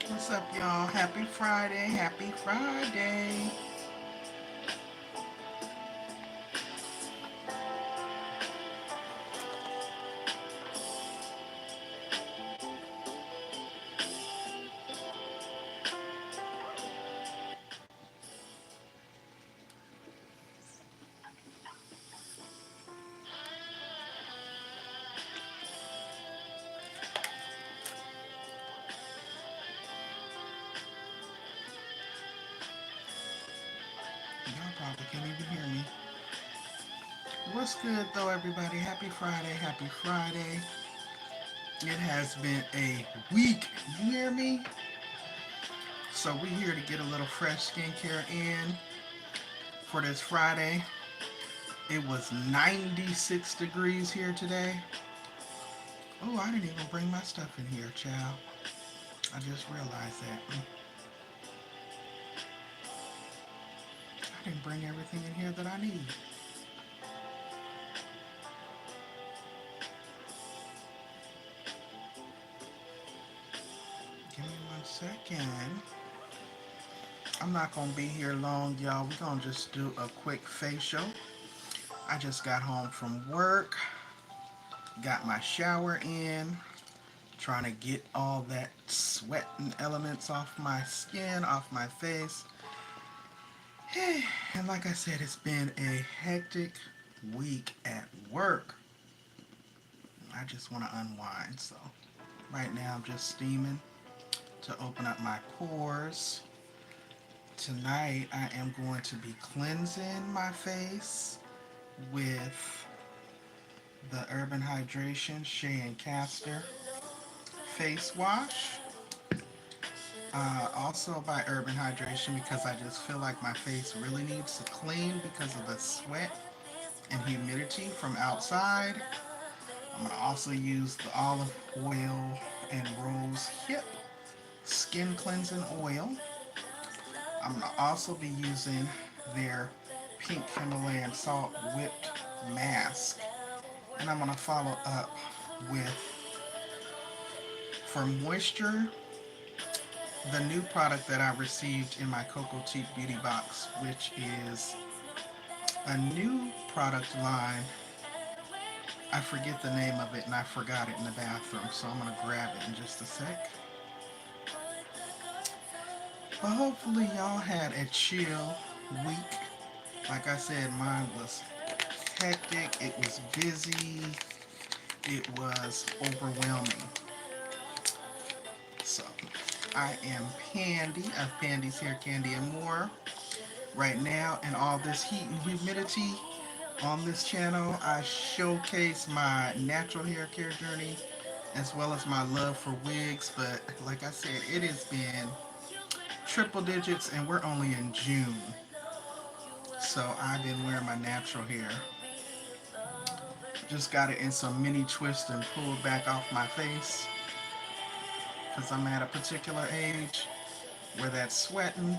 What's up, y'all? Happy Friday. Happy Friday. Y'all probably can't even hear me. What's good, though, everybody? Happy Friday. Happy Friday. It has been a week. You hear me? So, we're here to get a little fresh skincare in for this Friday. It was 96 degrees here today. Oh, I didn't even bring my stuff in here, child. I just realized that. I didn't bring everything in here that I need. Give me 1 second. I'm not gonna be here long, y'all. We're gonna just do a quick facial. I just got home from work, got my shower in, trying to get all that sweat and elements off my skin, off my face. And like I said, it's been a hectic week at work. I just want to unwind, so right now I'm just steaming to open up my pores. Tonight I am going to be cleansing my face with the Urban Hydration Shea and Castor face wash. Also by Urban Hydration because I just feel like my face really needs to clean because of the sweat and humidity from outside. I'm going to also use the olive oil and rose hip skin cleansing oil. I'm going to also be using their pink Himalayan salt whipped mask. And I'm going to follow up with, for moisture, the new product that I received in my Cocoa Teeth Beauty Box, which is a new product line. I forget the name of it and I forgot it in the bathroom, so I'm going to grab it in just a sec. But hopefully y'all had a chill week. Like I said, mine was hectic, it was busy, it was overwhelming. So I am Pandi of Pandi's Hair Candy and More. Right now, in all this heat and humidity on this channel, I showcase my natural hair care journey as well as my love for wigs. But like I said, it has been triple digits and we're only in June. So I've been wearing my natural hair. Just got it in some mini twists and pulled back off my face because I'm at a particular age where that sweating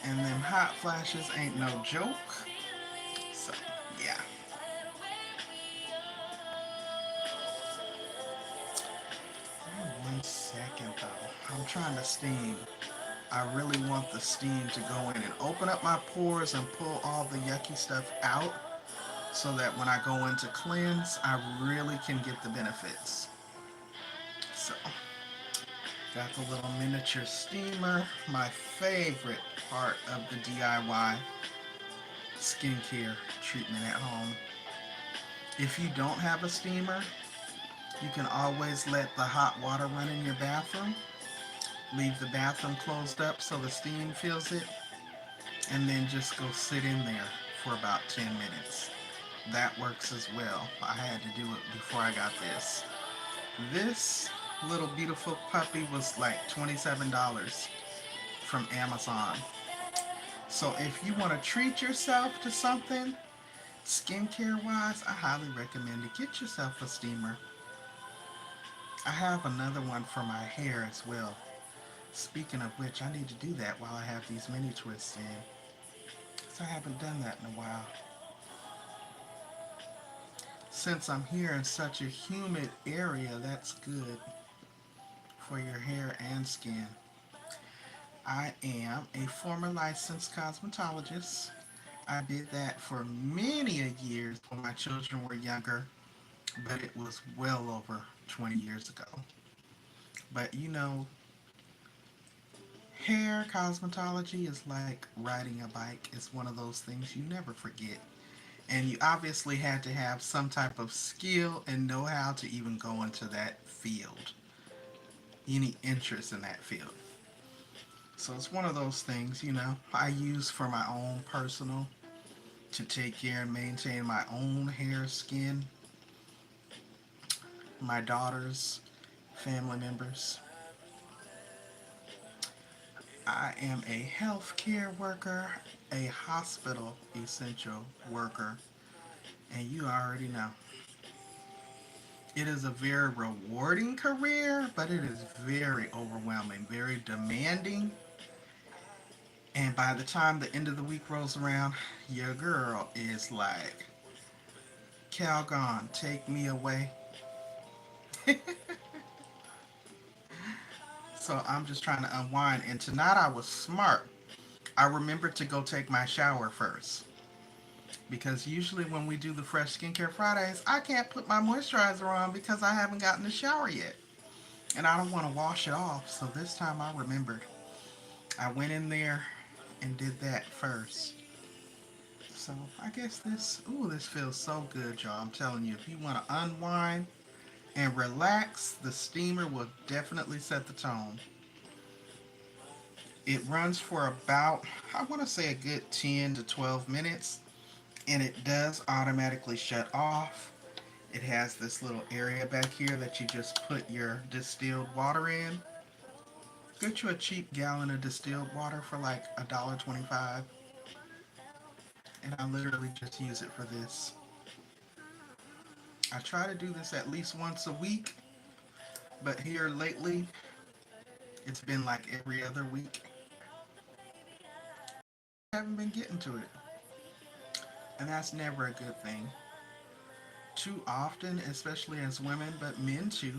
and them hot flashes ain't no joke. So, yeah. 1 second though. I'm trying to steam. I really want the steam to go in and open up my pores and pull all the yucky stuff out so that when I go in to cleanse, I really can get the benefits. So, got the little miniature steamer, my favorite part of the DIY skincare treatment at home. If you don't have a steamer, you can always let the hot water run in your bathroom. Leave the bathroom closed up so the steam fills it, and then just go sit in there for about 10 minutes. That works as well. I had to do it before I got this. This little beautiful puppy was like $27 from Amazon. So if you want to treat yourself to something, skincare wise, I highly recommend to get yourself a steamer. I have another one for my hair as well. Speaking of which, I need to do that while I have these mini twists in. Because I haven't done that in a while. Since I'm here in such a humid area, that's good for your hair and skin. I am a former licensed cosmetologist. I did that for many a years when my children were younger, but it was well over 20 years ago. But hair cosmetology is like riding a bike. It's one of those things you never forget. And you obviously had to have some type of skill and know how to even go into that field, any interest in that field. So it's one of those things, I use for my own personal to take care and maintain my own hair, skin, my daughters, family members. I am a healthcare worker, a hospital essential worker, and you already know. It is a very rewarding career, but it is very overwhelming, very demanding. And by the time the end of the week rolls around, your girl is like, Calgon, take me away. So I'm just trying to unwind. And tonight I was smart. I remembered to go take my shower first. Because usually when we do the Fresh Skincare Fridays, I can't put my moisturizer on because I haven't gotten the shower yet. And I don't want to wash it off. So this time I remembered. I went in there and did that first. So I guess this feels so good, y'all. I'm telling you, if you want to unwind and relax, the steamer will definitely set the tone. It runs for about, I want to say a good 10 to 12 minutes, and it does automatically shut off. It has this little area back here that you just put your distilled water in. Get you a cheap gallon of distilled water for like $1.25, and I literally just use it for this. I try to do this at least once a week, but here lately, it's been like every other week. I haven't been getting to it, and that's never a good thing. Too often, especially as women, but men too,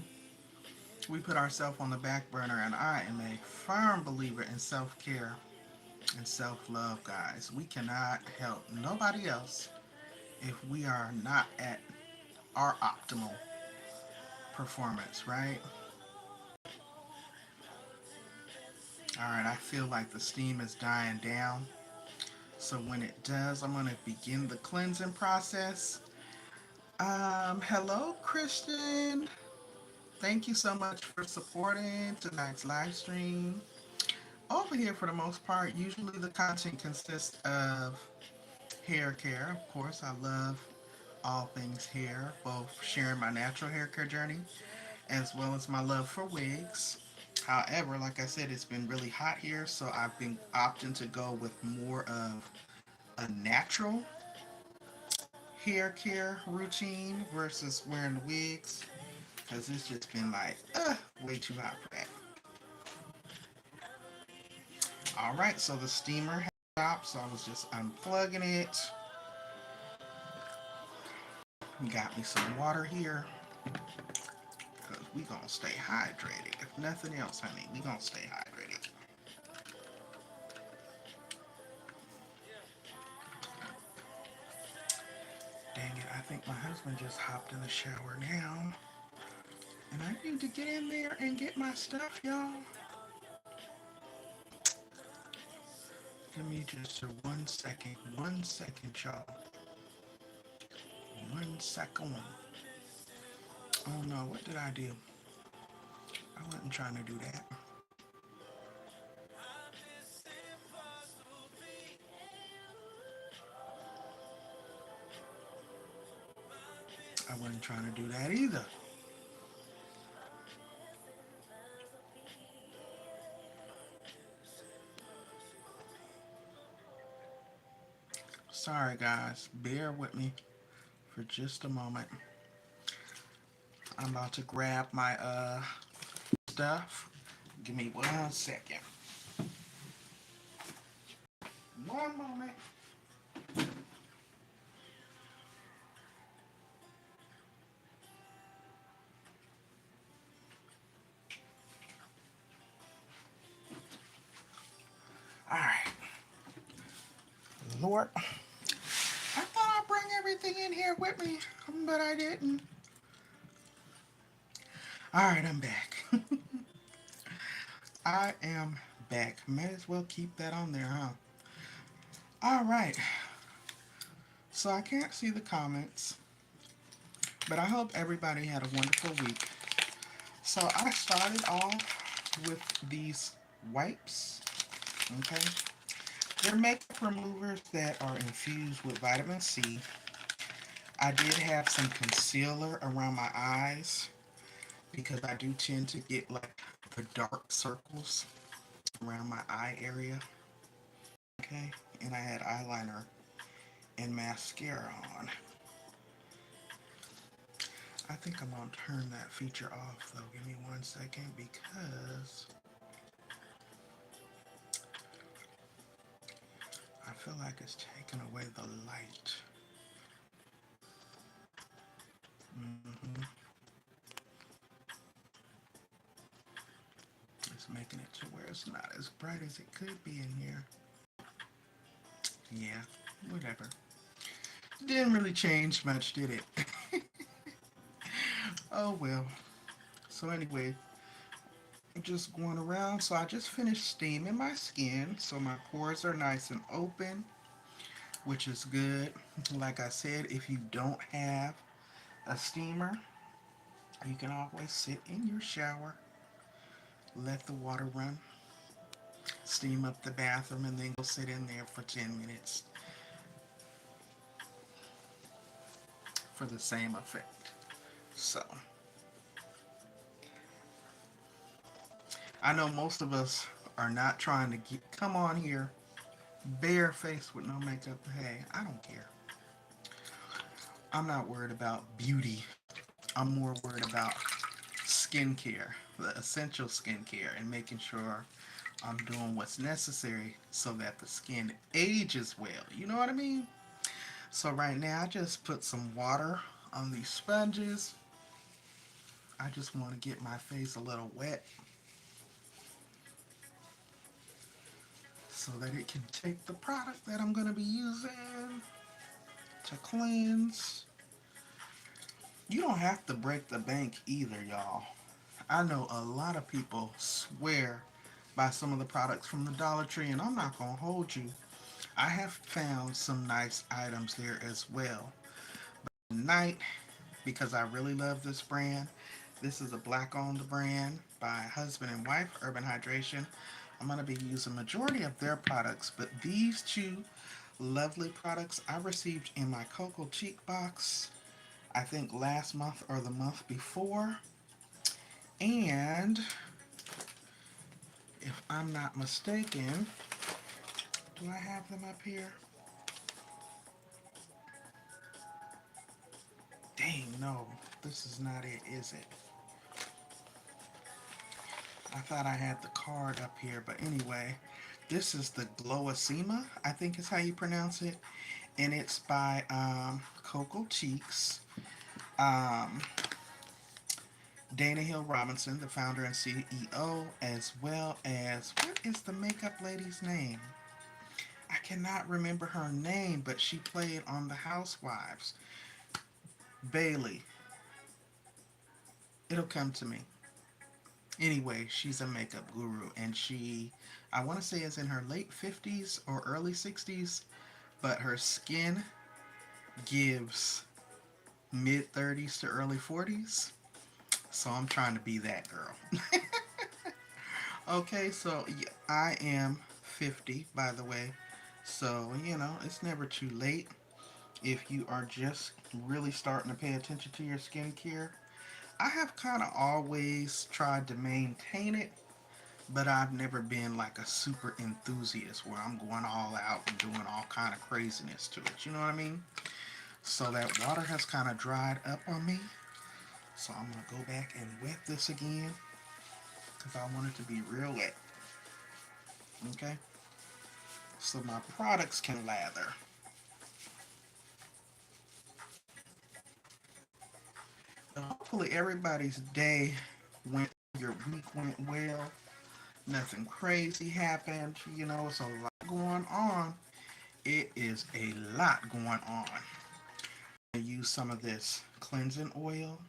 we put ourselves on the back burner, and I am a firm believer in self-care and self-love, guys. We cannot help nobody else if we are not at our optimal performance, right? All right, I feel like the steam is dying down. So when it does, I'm going to begin the cleansing process. Hello, Christian. Thank you so much for supporting tonight's live stream. Over here, for the most part, usually the content consists of hair care. Of course, I love all things hair, both sharing my natural hair care journey as well as my love for wigs. However, like I said, it's been really hot here, so I've been opting to go with more of a natural hair care routine versus wearing wigs because it's just been like, way too hot for that. All right, so the steamer has stopped, so I was just unplugging it. Got me some water here because we gonna stay hydrated. If nothing else, honey, we gonna stay hydrated. Dang it, I think my husband just hopped in the shower now. And I need to get in there and get my stuff, y'all. Give me just 1 second. 1 second, y'all. 1 second. Oh no, what did I do? I wasn't trying to do that. I wasn't trying to do that either. Sorry guys, bear with me for just a moment. I'm about to grab my stuff. Give me 1 second. One moment. Lord, I thought I'd bring everything in here with me, but I didn't. Alright, I'm back. I am back. May as well keep that on there, huh? Alright, so I can't see the comments, but I hope everybody had a wonderful week. So I started off with these wipes, okay? They're makeup removers that are infused with vitamin C. I did have some concealer around my eyes because I do tend to get like the dark circles around my eye area, okay? And I had eyeliner and mascara on. I think I'm gonna turn that feature off though. Give me 1 second because I feel like it's taking away the light. Mm-hmm. It's making it to where it's not as bright as it could be in here. Yeah, whatever. Didn't really change much, did it? Oh well. So anyway, I'm just going around. So I just finished steaming my skin. So my pores are nice and open, which is good. Like I said, if you don't have a steamer, you can always sit in your shower, let the water run, steam up the bathroom, and then go sit in there for 10 minutes for the same effect. So I know most of us are not trying to come on here bare face with no makeup. Hey, I don't care. I'm not worried about beauty. I'm more worried about skincare, the essential skincare, and making sure I'm doing what's necessary so that the skin ages well. You know what I mean? So right now I just put some water on these sponges. I just want to get my face a little wet so that it can take the product that I'm going to be using to cleanse. You don't have to break the bank either, y'all. I know a lot of people swear by some of the products from the Dollar Tree, and I'm not going to hold you. I have found some nice items there as well. Tonight, because I really love this brand, this is a black owned brand by husband and wife, Urban Hydration. I'm going to be using majority of their products, but these two lovely products I received in my Cocoa Cheek box, I think last month or the month before. And if I'm not mistaken, do I have them up here? Dang, no, this is not it, is it? I thought I had the card up here, but anyway, this is the Glowisema, I think is how you pronounce it, and it's by Cocoa Cheeks. Um, Dana Hill Robinson, the founder and CEO, as well as, what is the makeup lady's name? I cannot remember her name, but she played on The Housewives. Bailey. It'll come to me. Anyway, she's a makeup guru, and she, I want to say, is in her late 50s or early 60s, but her skin gives mid 30s to early 40s. So I'm trying to be that girl. Okay, so yeah, I am 50, by the way. So, it's never too late if you are just really starting to pay attention to your skincare. I have kind of always tried to maintain it, but I've never been like a super enthusiast where I'm going all out and doing all kind of craziness to it. You know what I mean? So that water has kind of dried up on me. So I'm going to go back and wet this again because I want it to be real wet. Okay? So my products can lather. Now, hopefully everybody's day went, your week went well. Nothing crazy happened. It's a lot going on It is a lot going on. I use some of this cleansing oil.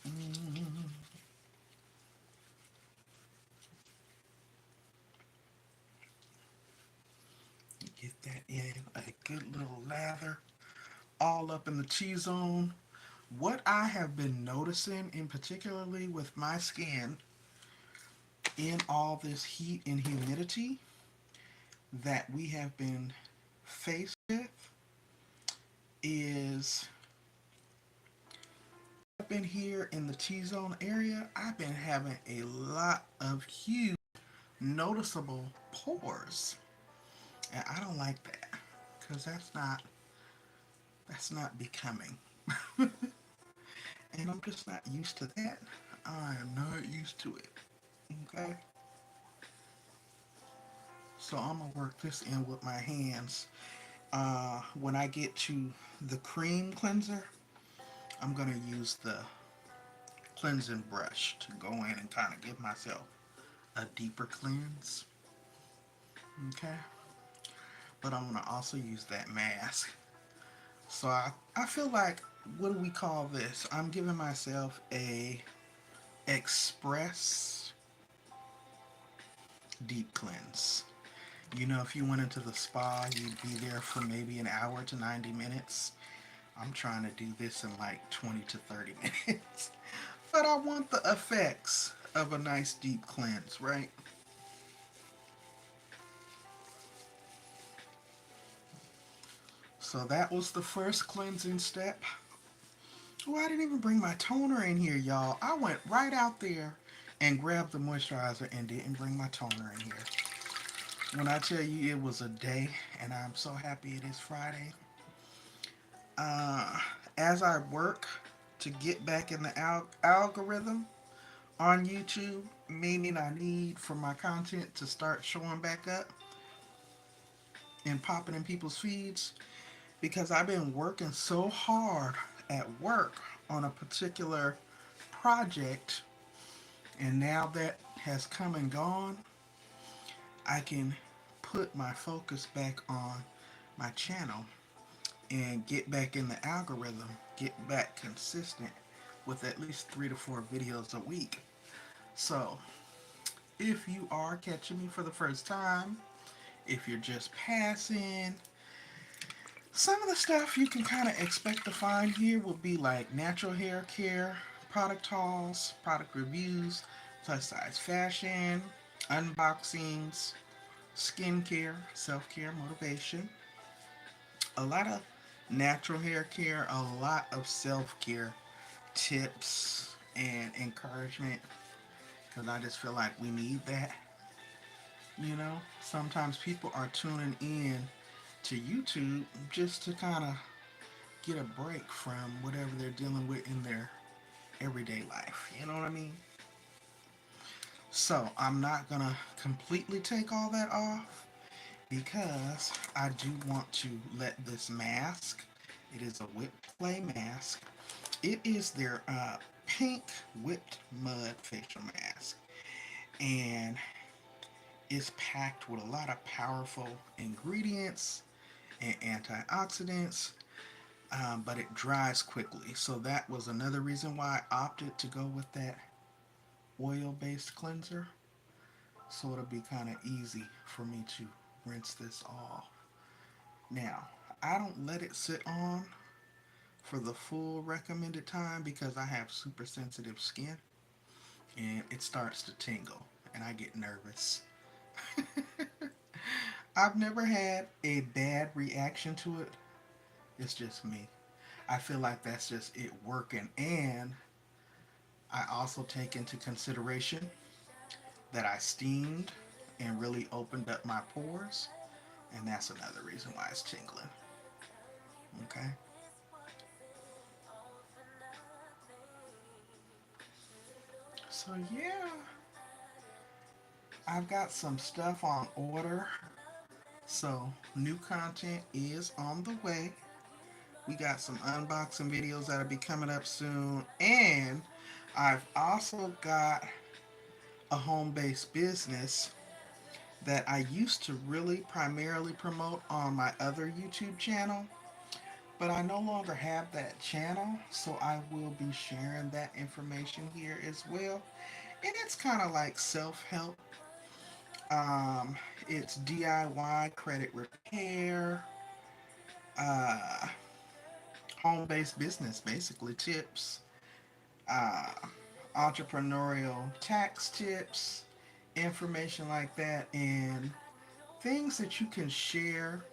Mm, get that in a good little lather, all up in the T-zone. What I have been noticing, in particularly with my skin, in all this heat and humidity that we have been faced with, is up in here in the T-zone area, I've been having a lot of huge, noticeable pores, and I don't like that because that's not becoming, and I'm just not used to that. I am not used to it. Okay, so I'm gonna work this in with my hands. When I get to the cream cleanser, I'm gonna use the cleansing brush to go in and kind of give myself a deeper cleanse. Okay, but I'm gonna also use that mask. So I feel like, what do we call this? I'm giving myself a express deep cleanse. You know, if you went into the spa, you'd be there for maybe an hour to 90 minutes. I'm trying to do this in like 20 to 30 minutes. But I want the effects of a nice deep cleanse, right? So that was the first cleansing step. Oh, I didn't even bring my toner in here, y'all. I went right out there and grabbed the moisturizer and didn't bring my toner in here. When I tell you it was a day, and I'm so happy it is Friday. Uh, as I work to get back in the algorithm on YouTube, meaning I need for my content to start showing back up and popping in people's feeds, because I've been working so hard at work on a particular project, and now that has come and gone, I can put my focus back on my channel and get back in the algorithm, get back consistent with at least 3 to 4 videos a week. So, if you are catching me for the first time, if you're just passing, some of the stuff you can kind of expect to find here will be like natural hair care, product hauls, product reviews, plus size fashion, unboxings, skincare, self-care, motivation, a lot of natural hair care, a lot of self-care tips and encouragement, because I just feel like we need that. You know, sometimes people are tuning in to YouTube just to kind of get a break from whatever they're dealing with in their everyday life. You know what I mean? So I'm not gonna completely take all that off because I do want to let this mask. It is a whipped clay mask. It is their pink whipped mud facial mask, and it's packed with a lot of powerful ingredients and antioxidants, but it dries quickly. So that was another reason why I opted to go with that oil-based cleanser. So it'll be kind of easy for me to rinse this off. Now, I don't let it sit on for the full recommended time because I have super sensitive skin and it starts to tingle and I get nervous. I've never had a bad reaction to it. It's just me. I feel like that's just it working, and I also take into consideration that I steamed and really opened up my pores, and that's another reason why it's tingling. Okay? So, yeah, I've got some stuff on order. So, new content is on the way. We got some unboxing videos that'll be coming up soon, and I've also got a home based business that I used to really primarily promote on my other YouTube channel, but I no longer have that channel, so I will be sharing that information here as well. And it's kind of like self-help. Um, it's DIY credit repair, uh, home-based business, basically tips, uh, entrepreneurial tax tips, information like that, and things that you can share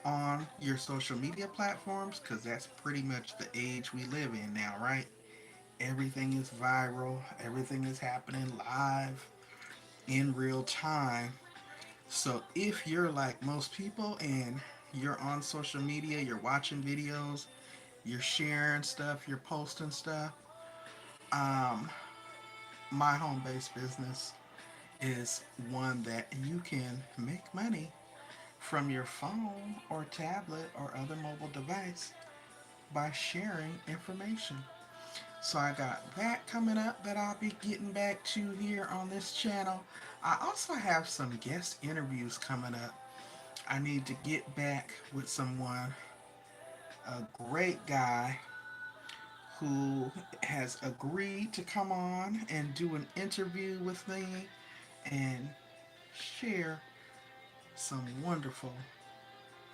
on your social media platforms, because that's pretty much the age we live in now, right? Everything is viral, everything is happening live in real time. So if you're like most people and you're on social media, you're watching videos, you're sharing stuff, you're posting stuff, um, my home based business is one that you can make money from your phone or tablet or other mobile device by sharing information. So I got that coming up that I'll be getting back to here on this channel. I also have some guest interviews coming up. I need to get back with someone, a great guy who has agreed to come on and do an interview with me and share some wonderful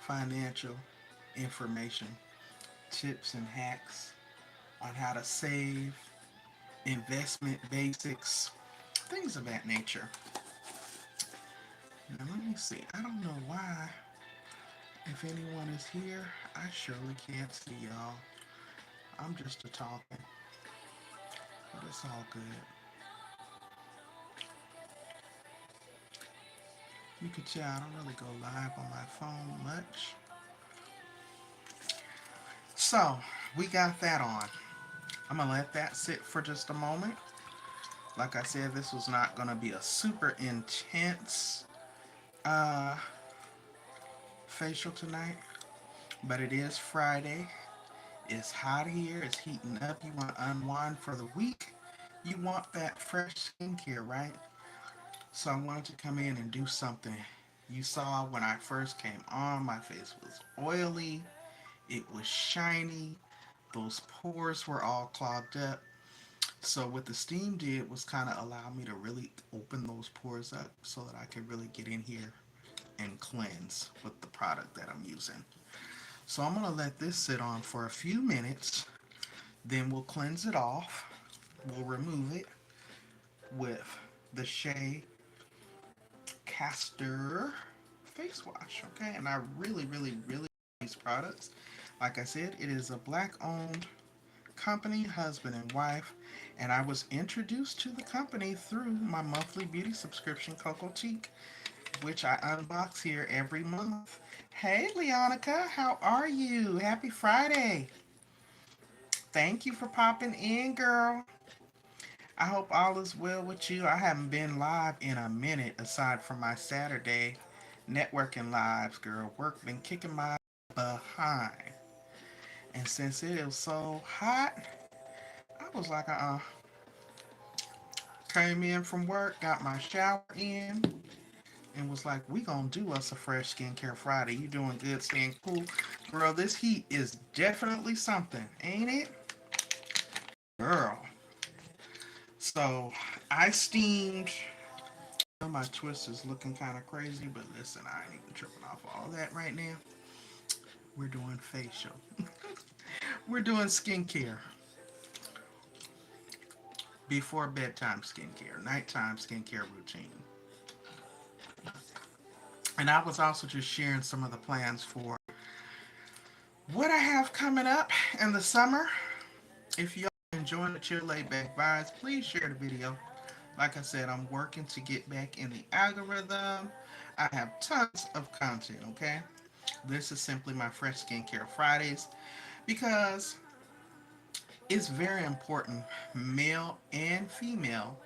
financial information, tips and hacks on how to save, investment basics, things of that nature. Now let me see. I don't know why. If anyone is here, I surely can't see y'all. I'm just a talking, but it's all good. You can tell I don't really go live on my phone much. So we got that on. I'm gonna let that sit for just a moment. Like I said, this was not gonna be a super intense uh, facial tonight, but it is Friday. It's hot here. It's heating up. You want to unwind for the week. You want that fresh skincare, right? So I wanted to come in and do something. You saw when I first came on, my face was oily. It was shiny. Those pores were all clogged up. So what the steam did was kind of allow me to really open those pores up so that I could really get in here and cleanse with the product that I'm using. So I'm going to let this sit on for a few minutes. Then we'll cleanse it off. We'll remove it with the Shea Castor face wash. Okay, and I really like these products. Like I said, it is a black owned company, husband and wife, and I was introduced to the company through my monthly beauty subscription, Coco Cheek, which I unbox here every month. Hey, Leonica, how are you? Happy Friday. Thank you for popping in, girl. I hope all is well with you. I haven't been live in a minute aside from my Saturday networking lives, girl. Work been kicking my behind. And since it is so hot, I was like, came in from work, got my shower in, and was like, we gonna do us a fresh skincare Friday. You doing good, staying cool. Girl, this heat is definitely something, ain't it? Girl. So I steamed. My twist is looking kind of crazy, but listen, I ain't even tripping off all that right now. We're doing facial. We're doing skincare. Before bedtime skincare, nighttime skincare routine. And I was also just sharing some of the plans for what I have coming up in the summer. If y'all enjoying the chill laid back vibes, please share the video. Like I said, I'm working to get back in the algorithm. I have tons of content, okay? This is simply my Fresh Skincare Fridays because it's very important, male and female,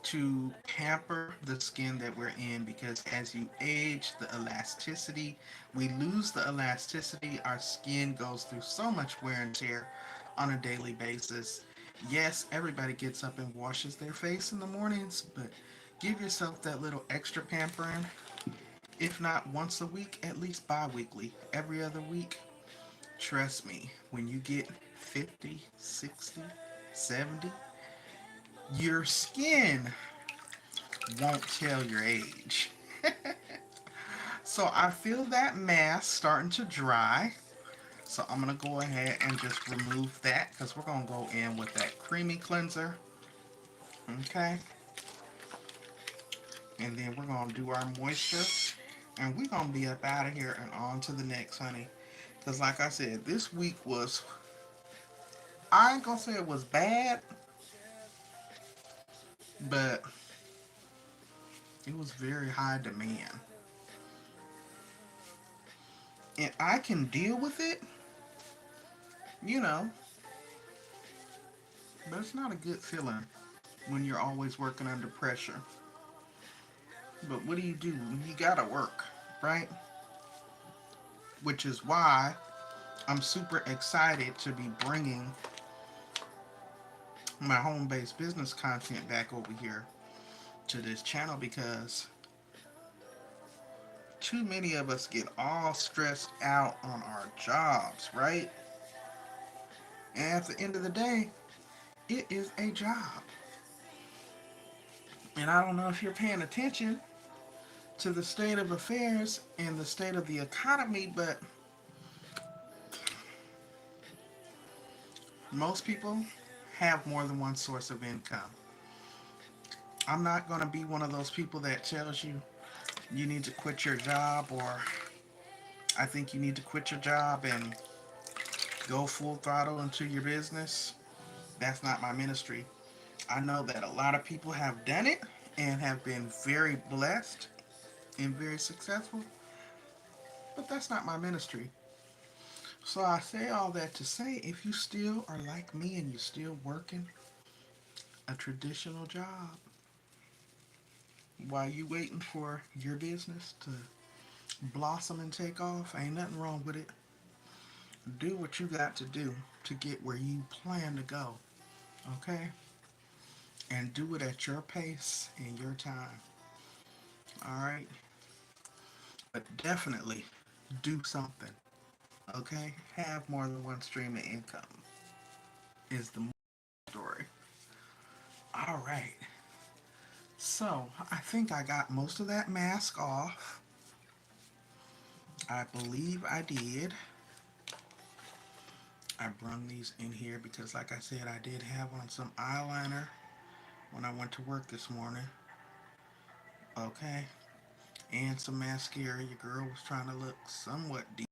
to pamper the skin that we're in because as you age, the elasticity, we lose the elasticity. Our skin goes through so much wear and tear on a daily basis. Yes, everybody gets up and washes their face in the mornings, but Give yourself that little extra pampering. If not once a week, at least bi-weekly, every other week. Trust me, when you get 50, 60, 70, your skin won't tell your age. So I feel that mask starting to dry. So I'm going to go ahead and just remove that because we're going to go in with that creamy cleanser. Okay. And then we're going to do our moisture. And we're going to be up out of here and on to the next, honey. Because like I said, this week was, I ain't going to say it was bad, but it was very high demand. And I can deal with it, you know, but it's not a good feeling when you're always working under pressure. But what do? You gotta work, right? Which is why I'm super excited to be bringing my home-based business content back over here to this channel because too many of us get all stressed out on our jobs, right? And at the end of the day, it is a job. And I don't know if you're paying attention to the state of affairs and the state of the economy, but most people have more than one source of income. I'm not going to be one of those people that tells you you need to quit your job, or I think you need to quit your job and go full throttle into your business. That's not my ministry. I know that a lot of people have done it and have been very blessed and very successful, but that's not my ministry. So I say all that to say, if you still are like me and you're still working a traditional job while you waiting for your business to blossom and take off, ain't nothing wrong with it. Do what you got to do to get where you plan to go, okay? And do it at your pace and your time, all right? But definitely do something, okay? Have more than one stream of income is the story. All right. So I think I got most of that mask off. I believe I did. I brung these in here because, like I said, I did have on some eyeliner when I went to work this morning. Okay. And some mascara. Your girl was trying to look somewhat deep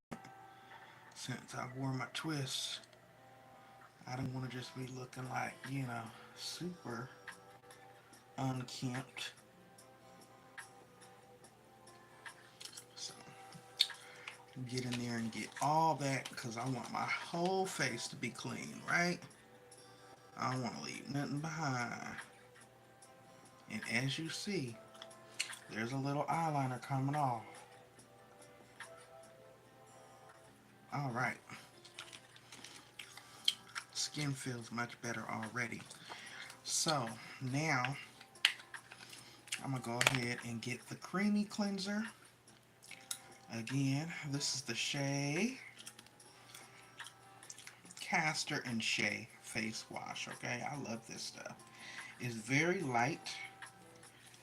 since I wore my twists. I didn't want to just be looking like, super unkempt. So, get in there and get all that because I want my whole face to be clean, right? I don't want to leave nothing behind. And as you see, there's a little eyeliner coming off. All right. Skin feels much better already. So now I'm going to go ahead and get the creamy cleanser. Again, this is the Shea Castor and Shea face wash, okay? I love this stuff. It's very light.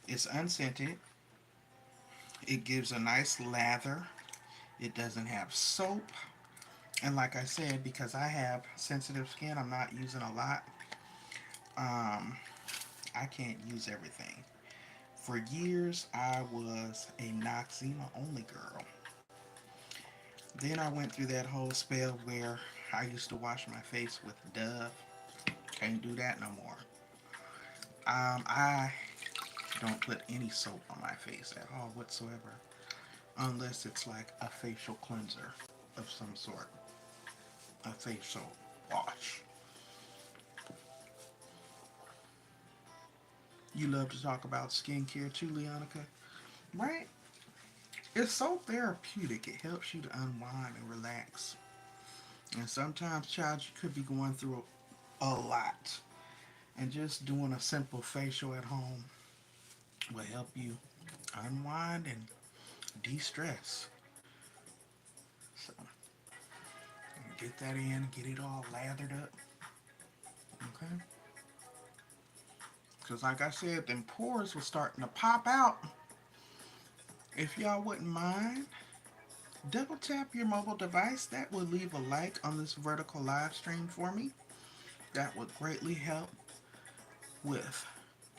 It's unscented. It gives a nice lather. It doesn't have soap. And like I said, because I have sensitive skin, I'm not using a lot. Um, I can't use everything. For years, I was a Noxzema only girl. Then I went through that whole spell where I used to wash my face with Dove. Can't do that no more. I don't put any soap on my face at all whatsoever, unless it's like a facial cleanser of some sort, a facial wash. You love to talk about skincare too, Leonica, right? It's so therapeutic. It helps you to unwind and relax. And sometimes, child, you could be going through a lot. And just doing a simple facial at home will help you unwind and de-stress. So get that in, get it all lathered up, okay? Because like I said, them pores were starting to pop out. If y'all wouldn't mind, double tap your mobile device. That would leave a like on this vertical live stream for me. That would greatly help with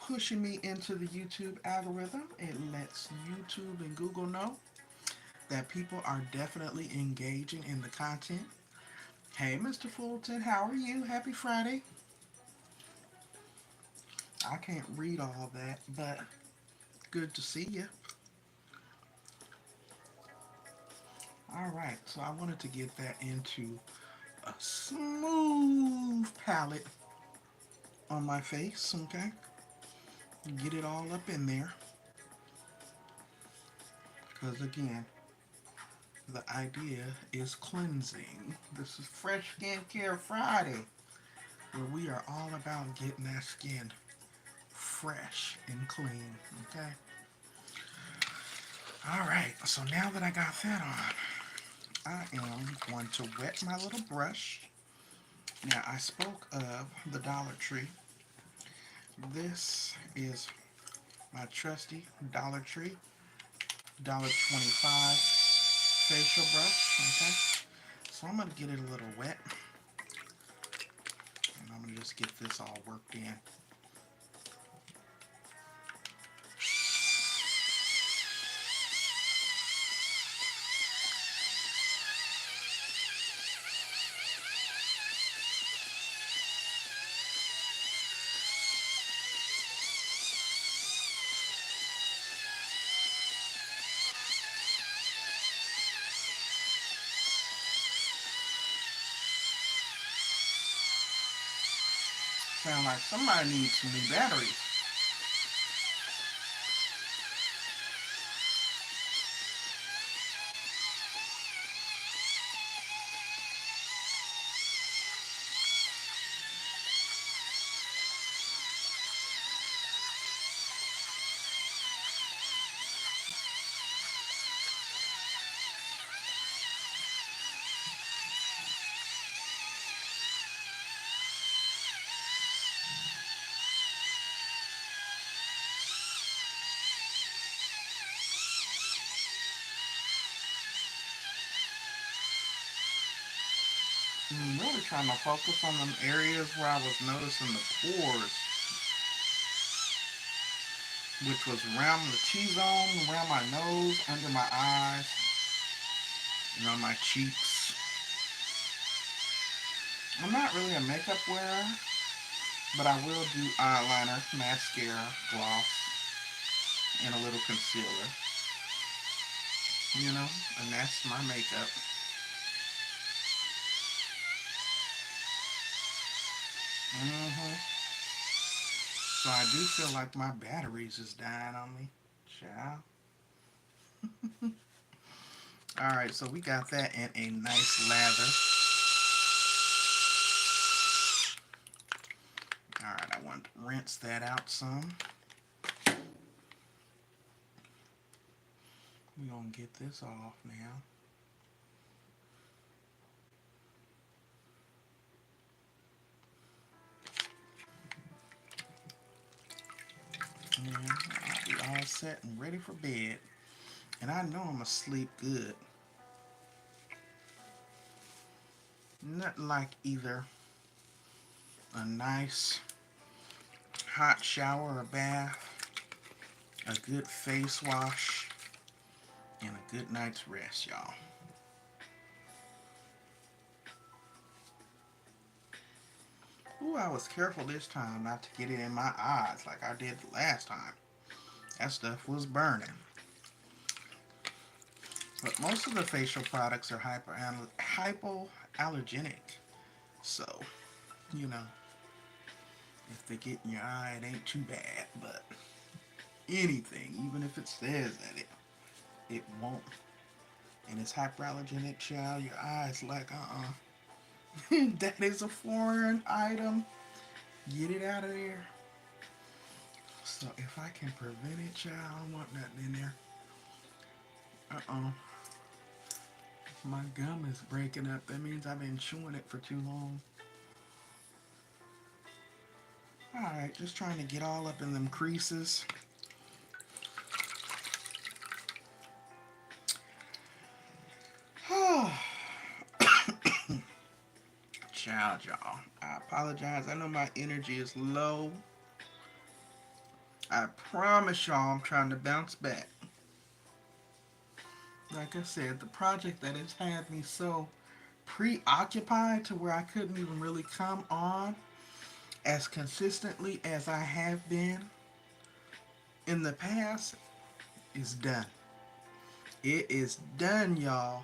pushing me into the YouTube algorithm. It lets YouTube and Google know that people are definitely engaging in the content. Hey, Mr. Fulton, how are you? Happy Friday. I can't read all that, but good to see you. All right, so I wanted to get that into a smooth palette on my face, okay? Get it all up in there. Because again, the idea is cleansing. This is Fresh Skincare Friday, where we are all about getting that skin fresh and clean, okay? All right, so now that I got that on, I am going to wet my little brush. Now, I spoke of the Dollar Tree. This is my trusty Dollar Tree $1.25 facial brush, okay? So I'm going to get it a little wet, and I'm going to just get this all worked in. Sound like somebody needs some new batteries. I'm really trying to focus on them areas where I was noticing the pores, which was around the T-zone, around my nose, under my eyes, and on my cheeks. I'm not really a makeup wearer, but I will do eyeliner, mascara, gloss, and a little concealer. You know, and that's my makeup. So I do feel like my batteries is dying on me. Child. Alright, so we got that in a nice lather. Alright, I want to rinse that out some. We're going to get this off now. And I'll be all set and ready for bed. And I know I'm going to sleep good. Nothing like either a nice hot shower or bath, a good face wash, and a good night's rest, y'all. Ooh, I was careful this time not to get it in my eyes like I did the last time. That stuff was burning. But most of the facial products are hypoallergenic. So, you know, if they get in your eye, it ain't too bad. But anything, even if it says that it won't, and it's hypoallergenic, child, your eyes like, that is a foreign item. Get it out of there. So if I can prevent it, child, I don't want nothing in there. Uh-oh. My gum is breaking up. That means I've been chewing it for too long. Alright, just trying to get all up in them creases. Child, y'all. I apologize. I know my energy is low. I promise y'all I'm trying to bounce back. Like I said, the project that has had me so preoccupied to where I couldn't even really come on as consistently as I have been in the past is done. It is done, y'all.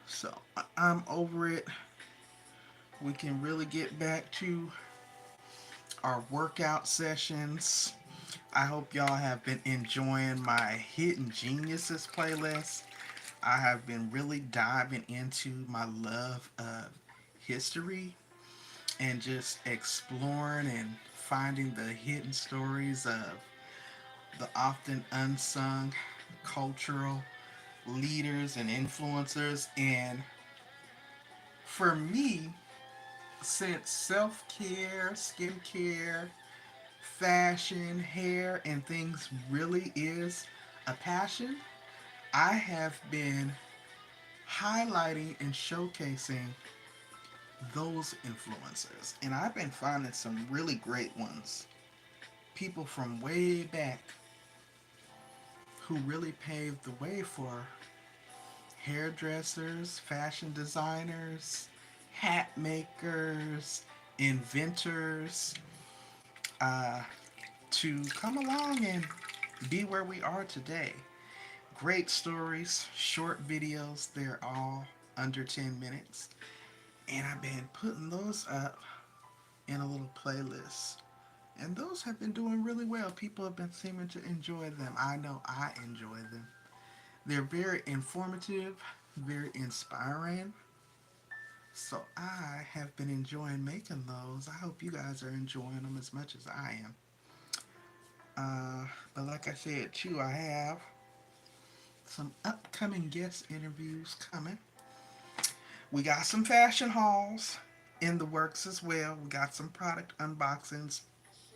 So I'm over it. We can really get back to our workout sessions. I hope y'all have been enjoying my Hidden Geniuses playlist. I have been really diving into my love of history and just exploring and finding the hidden stories of the often unsung cultural leaders and influencers. And for me, since self care, skincare, fashion, hair, and things really is a passion, I have been highlighting and showcasing those influencers. And I've been finding some really great ones. People from way back who really paved the way for hairdressers, fashion designers, hat makers, inventors, uh, to come along and be where we are today. Great stories, short videos, they're all under 10 minutes. And I've been putting those up in a little playlist. And those have been doing really well. People have been seeming to enjoy them. I know I enjoy them. They're very informative, very inspiring. So I have been enjoying making those. I hope you guys are enjoying them as much as I am. But like I said, too, I have some upcoming guest interviews coming. We got some fashion hauls in the works as well. We got some product unboxings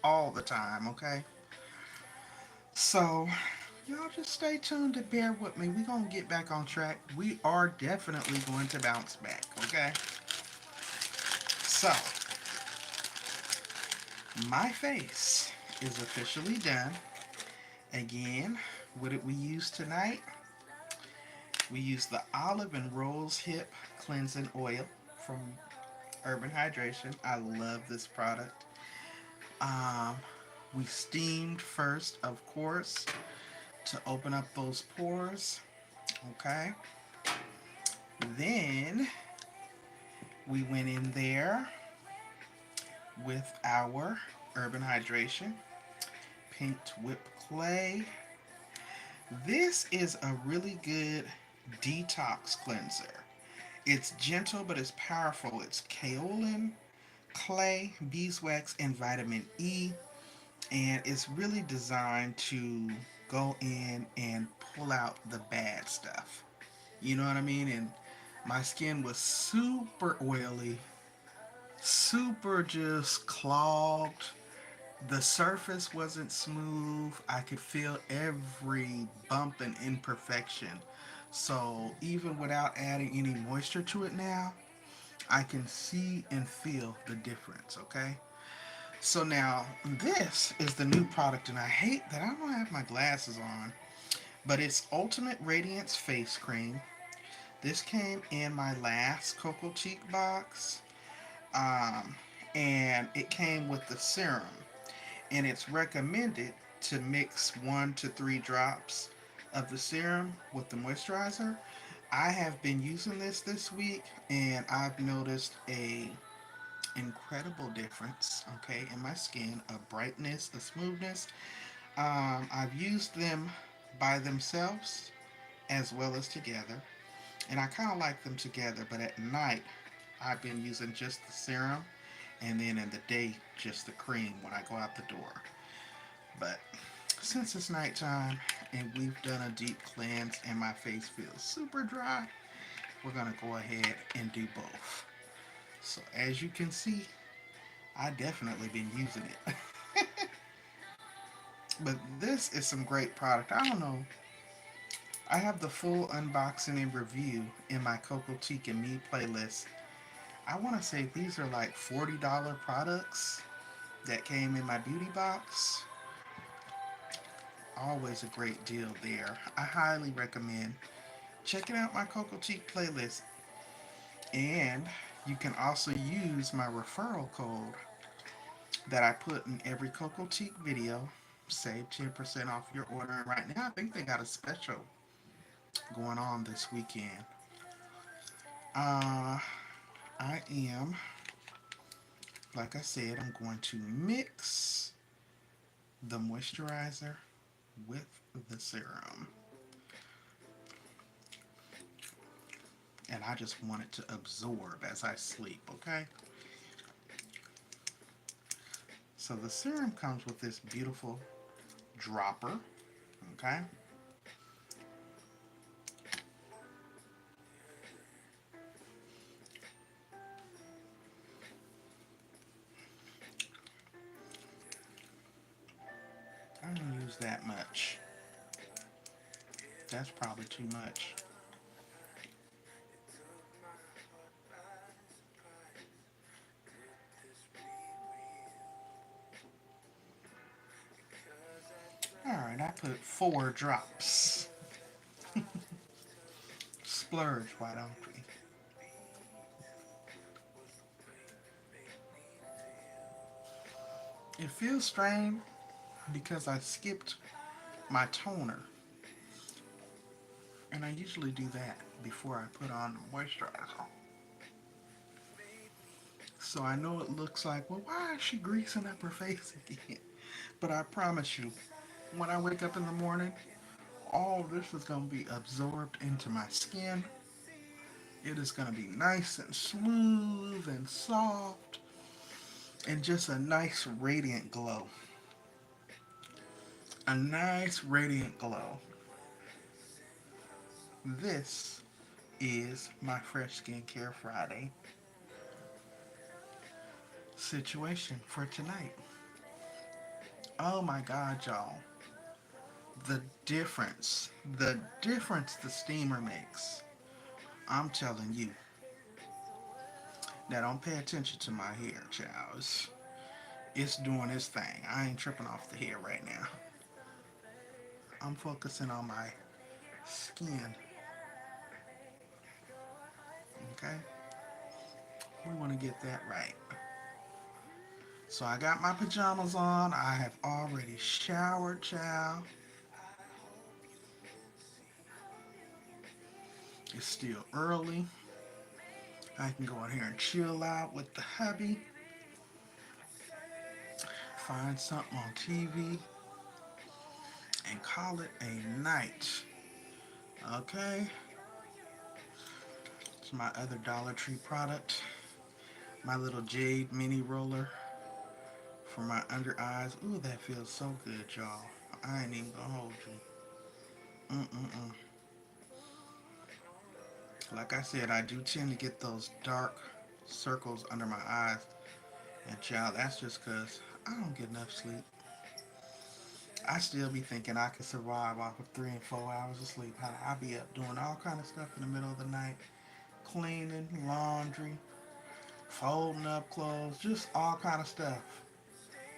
all the time, okay? So, y'all just stay tuned to bear with me. We're going to get back on track. We are definitely going to bounce back, okay? So, my face is officially done. Again, what did we use tonight? We used the olive and rose hip cleansing oil from Urban Hydration. I love this product. Um, we steamed first, of course, to open up those pores. Okay. Then we went in there with our Urban Hydration Pinked Whip Clay. This is a really good detox cleanser. It's gentle but it's powerful. It's kaolin, clay, beeswax, and vitamin E. And it's really designed to go in and pull out the bad stuff. You know what I mean? And my skin was super oily, super just clogged. The surface wasn't smooth. I could feel every bump and imperfection. So even without adding any moisture to it now, I can see and feel the difference, okay? So now this is the new product, and I hate that I don't have my glasses on, but it's Ultimate Radiance Face Cream. This came in my last Cocoa Cheek box, um, and it came with the serum, and it's recommended to mix 1 to 3 drops of the serum with the moisturizer. I have been using this week, and I've noticed a incredible difference, okay, in my skin, a brightness, a smoothness. I've used them by themselves as well as together, and I kind of like them together, but at night I've been using just the serum, and then in the day just the cream when I go out the door. But since it's nighttime and we've done a deep cleanse and my face feels super dry, we're gonna go ahead and do both. So as you can see, I definitely been using it. But this is some great product. I don't know. I have the full unboxing and review in my Coco Teak and Me playlist. I want to say these are like $40 products that came in my beauty box. Always a great deal there. I highly recommend checking out my Coco Teak playlist. And you can also use my referral code that I put in every Coco Teak video. Save 10% off your order. And right now, I think they got a special going on this weekend. Uh, I am, like I said, I'm going to mix the moisturizer with the serum. And I just want it to absorb as I sleep, okay? So the serum comes with this beautiful dropper, okay? I don't use that much. That's probably too much. Alright, I put 4 drops. Splurge, why don't we? It feels strange because I skipped my toner. And I usually do that before I put on the moisturizer. So I know it looks like, well, why is she greasing up her face again? But I promise you, when I wake up in the morning, all this is going to be absorbed into my skin. It is going to be nice and smooth and soft and just a nice radiant glow. A nice radiant glow. This is my Fresh Skincare Friday situation for tonight. Oh my God, y'all. The difference the steamer makes. I'm telling you. Now don't pay attention to my hair, child. It's doing its thing. I ain't tripping off the hair right now. I'm focusing on my skin. Okay? We want to get that right. So I got my pajamas on. I have already showered, child. It's still early. I can go in here and chill out with the hubby. Find something on TV and call it a night. Okay? It's my other Dollar Tree product. My little jade mini roller for my under eyes. Ooh, that feels so good, y'all. I ain't even gonna hold you. Mm-mm-mm. Like I said, I do tend to get those dark circles under my eyes. And child, that's just because I don't get enough sleep. I still be thinking I could survive off of 3 and 4 hours of sleep. I be up doing all kind of stuff in the middle of the night. Cleaning, laundry, folding up clothes, just all kind of stuff.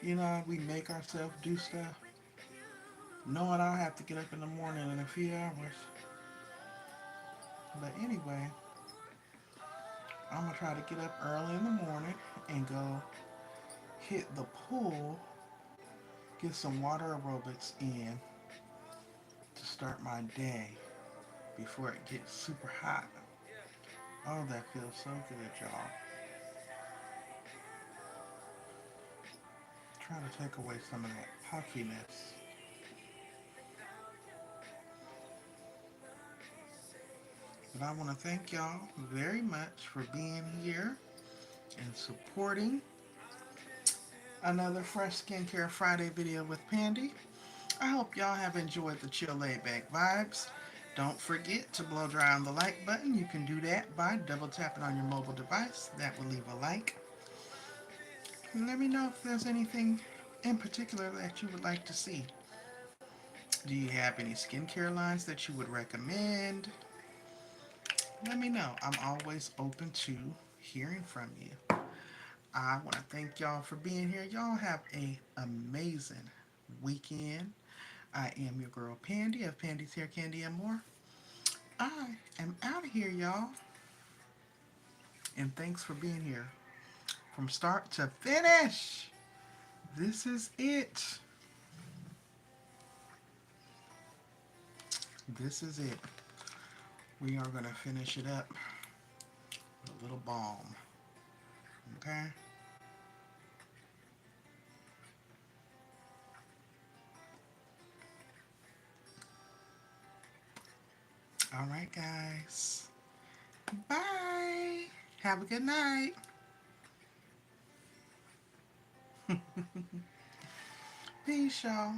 You know, we make ourselves do stuff, knowing I'll have to get up in the morning in a few hours. But anyway, I'm going to try to get up early in the morning and go hit the pool, get some water aerobics in to start my day before it gets super hot. Oh, that feels so good, y'all. Trying to take away some of that puffiness. But I want to thank y'all very much for being here and supporting Another Fresh Skincare Friday video with Pandi. I hope y'all have enjoyed the chill laid back vibes. Don't forget to blow dry on the like button. You can do that by double tapping on your mobile device. That will leave a like. And let me know if there's anything in particular that you would like to see. Do you have any skincare lines that you would recommend? Let me know. I'm always open to hearing from you. I want to thank y'all for being here. Y'all have a amazing weekend. I am your girl Pandi of Pandi's Hair Candy and More. I am out of here, y'all. And thanks for being here. From start to finish, this is it. This is it. We are going to finish it up with a little balm. Okay? All right, guys. Bye. Have a good night. Peace, y'all.